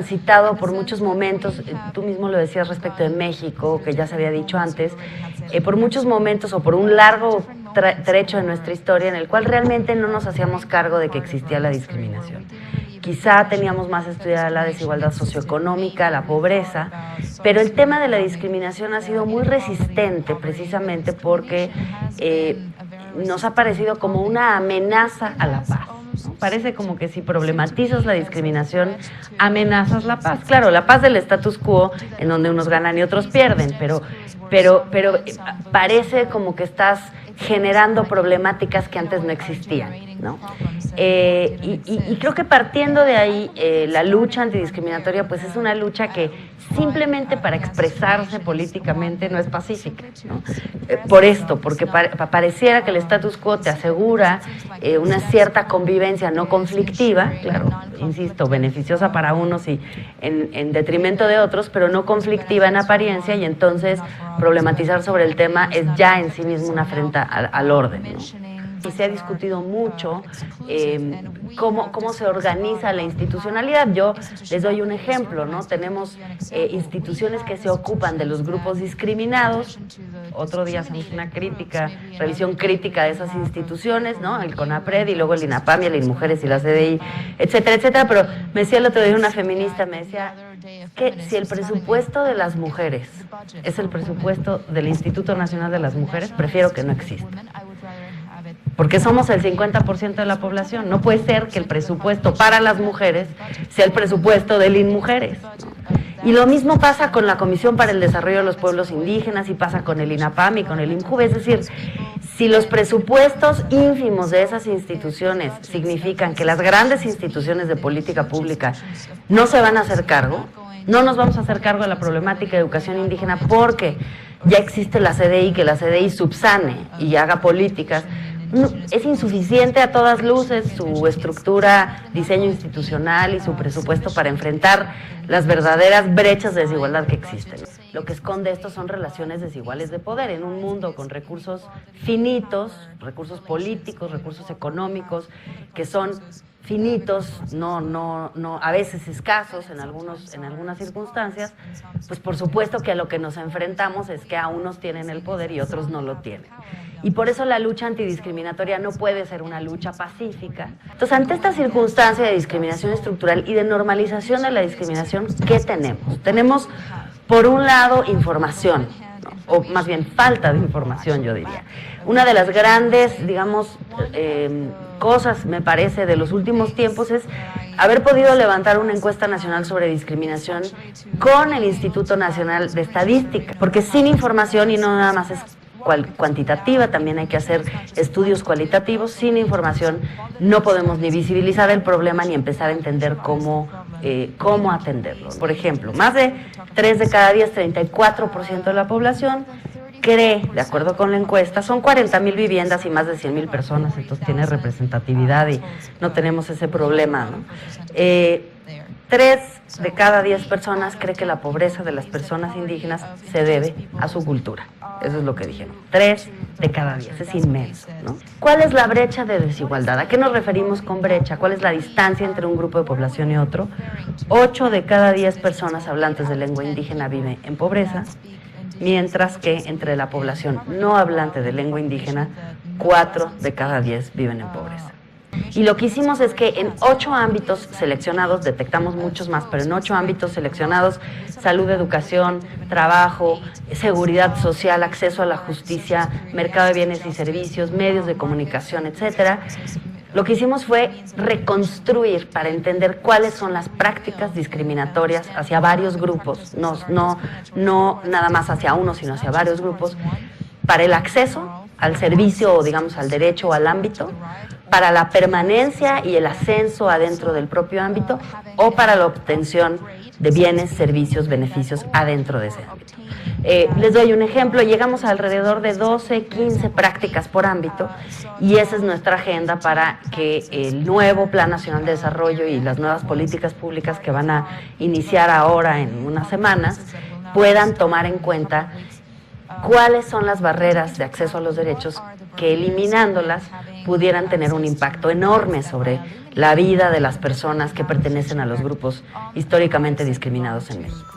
transitado por muchos momentos, tú mismo lo decías respecto de México, que ya se había dicho antes, por muchos momentos o por un largo trecho de nuestra historia en el cual realmente no nos hacíamos cargo de que existía la discriminación. Quizá teníamos más estudiada la desigualdad socioeconómica, la pobreza, pero el tema de la discriminación ha sido muy resistente precisamente porque nos ha parecido como una amenaza a la paz, ¿no? Parece como que si problematizas la discriminación, amenazas la paz. Claro, la paz del status quo, en donde unos ganan y otros pierden, pero parece como que estás generando problemáticas que antes no existían, ¿no? Y creo que partiendo de ahí, la lucha antidiscriminatoria pues es una lucha que simplemente para expresarse políticamente no es pacífica, ¿no? Por esto, porque pareciera que el status quo te asegura una cierta convivencia no conflictiva, claro, insisto, beneficiosa para unos y en detrimento de otros, pero no conflictiva en apariencia, y entonces problematizar sobre el tema es ya en sí mismo una afrenta al orden, ¿no? Y se ha discutido mucho cómo se organiza la institucionalidad. Yo les doy un ejemplo, ¿no? Tenemos instituciones que se ocupan de los grupos discriminados. Otro día hacemos una revisión crítica de esas instituciones, ¿no? El CONAPRED y luego el INAPAM y el INMujeres y la CDI, etcétera, etcétera. Pero me decía el otro día una feminista, me decía que si el presupuesto de las mujeres es el presupuesto del Instituto Nacional de las Mujeres, prefiero que no exista. Porque somos el 50% de la población. No puede ser que el presupuesto para las mujeres sea el presupuesto del INMujeres, ¿no? Y lo mismo pasa con la Comisión para el Desarrollo de los Pueblos Indígenas y pasa con el INAPAM y con el INJUVE. Es decir, si los presupuestos ínfimos de esas instituciones significan que las grandes instituciones de política pública no se van a hacer cargo, no nos vamos a hacer cargo de la problemática de educación indígena porque ya existe la CDI, que la CDI subsane y haga políticas. Es insuficiente a todas luces su estructura, diseño institucional y su presupuesto para enfrentar las verdaderas brechas de desigualdad que existen. Lo que esconde esto son relaciones desiguales de poder en un mundo con recursos finitos, recursos políticos, recursos económicos, que son finitos, no, a veces escasos en algunas circunstancias. Pues por supuesto que a lo que nos enfrentamos es que a unos tienen el poder y otros no lo tienen. Y por eso la lucha antidiscriminatoria no puede ser una lucha pacífica. Entonces, ante esta circunstancia de discriminación estructural y de normalización de la discriminación, ¿qué tenemos? Tenemos, por un lado, información, ¿no? O más bien falta de información, yo diría. Una de las grandes, digamos, cosas, me parece, de los últimos tiempos es haber podido levantar una encuesta nacional sobre discriminación con el Instituto Nacional de Estadística, porque sin información, y no nada más es cuantitativa, también hay que hacer estudios cualitativos. Sin información no podemos ni visibilizar el problema ni empezar a entender cómo atenderlo. Por ejemplo, más de 3 de cada 10, 34% de la población cree, de acuerdo con la encuesta, son 40,000 viviendas y más de 100,000 personas, entonces tiene representatividad y no tenemos ese problema, ¿no? 3 de cada 10 personas cree que la pobreza de las personas indígenas se debe a su cultura. Eso es lo que dijeron. 3 de cada 10, es inmenso, ¿no? ¿Cuál es la brecha de desigualdad? ¿A qué nos referimos con brecha? ¿Cuál es la distancia entre un grupo de población y otro? 8 de cada 10 personas hablantes de lengua indígena viven en pobreza, mientras que entre la población no hablante de lengua indígena, 4 de cada 10 viven en pobreza. Y lo que hicimos es que en 8 ámbitos seleccionados, detectamos muchos más, pero en 8 ámbitos seleccionados, salud, educación, trabajo, seguridad social, acceso a la justicia, mercado de bienes y servicios, medios de comunicación, etcétera, lo que hicimos fue reconstruir para entender cuáles son las prácticas discriminatorias hacia varios grupos, no nada más hacia uno, sino hacia varios grupos, para el acceso al servicio o digamos al derecho o al ámbito, para la permanencia y el ascenso adentro del propio ámbito o para la obtención de bienes, servicios, beneficios adentro de ese ámbito. Les doy un ejemplo, llegamos a alrededor de 12, 15 prácticas por ámbito y esa es nuestra agenda para que el nuevo Plan Nacional de Desarrollo y las nuevas políticas públicas que van a iniciar ahora en unas semanas puedan tomar en cuenta cuáles son las barreras de acceso a los derechos que eliminándolas pudieran tener un impacto enorme sobre la vida de las personas que pertenecen a los grupos históricamente discriminados en México.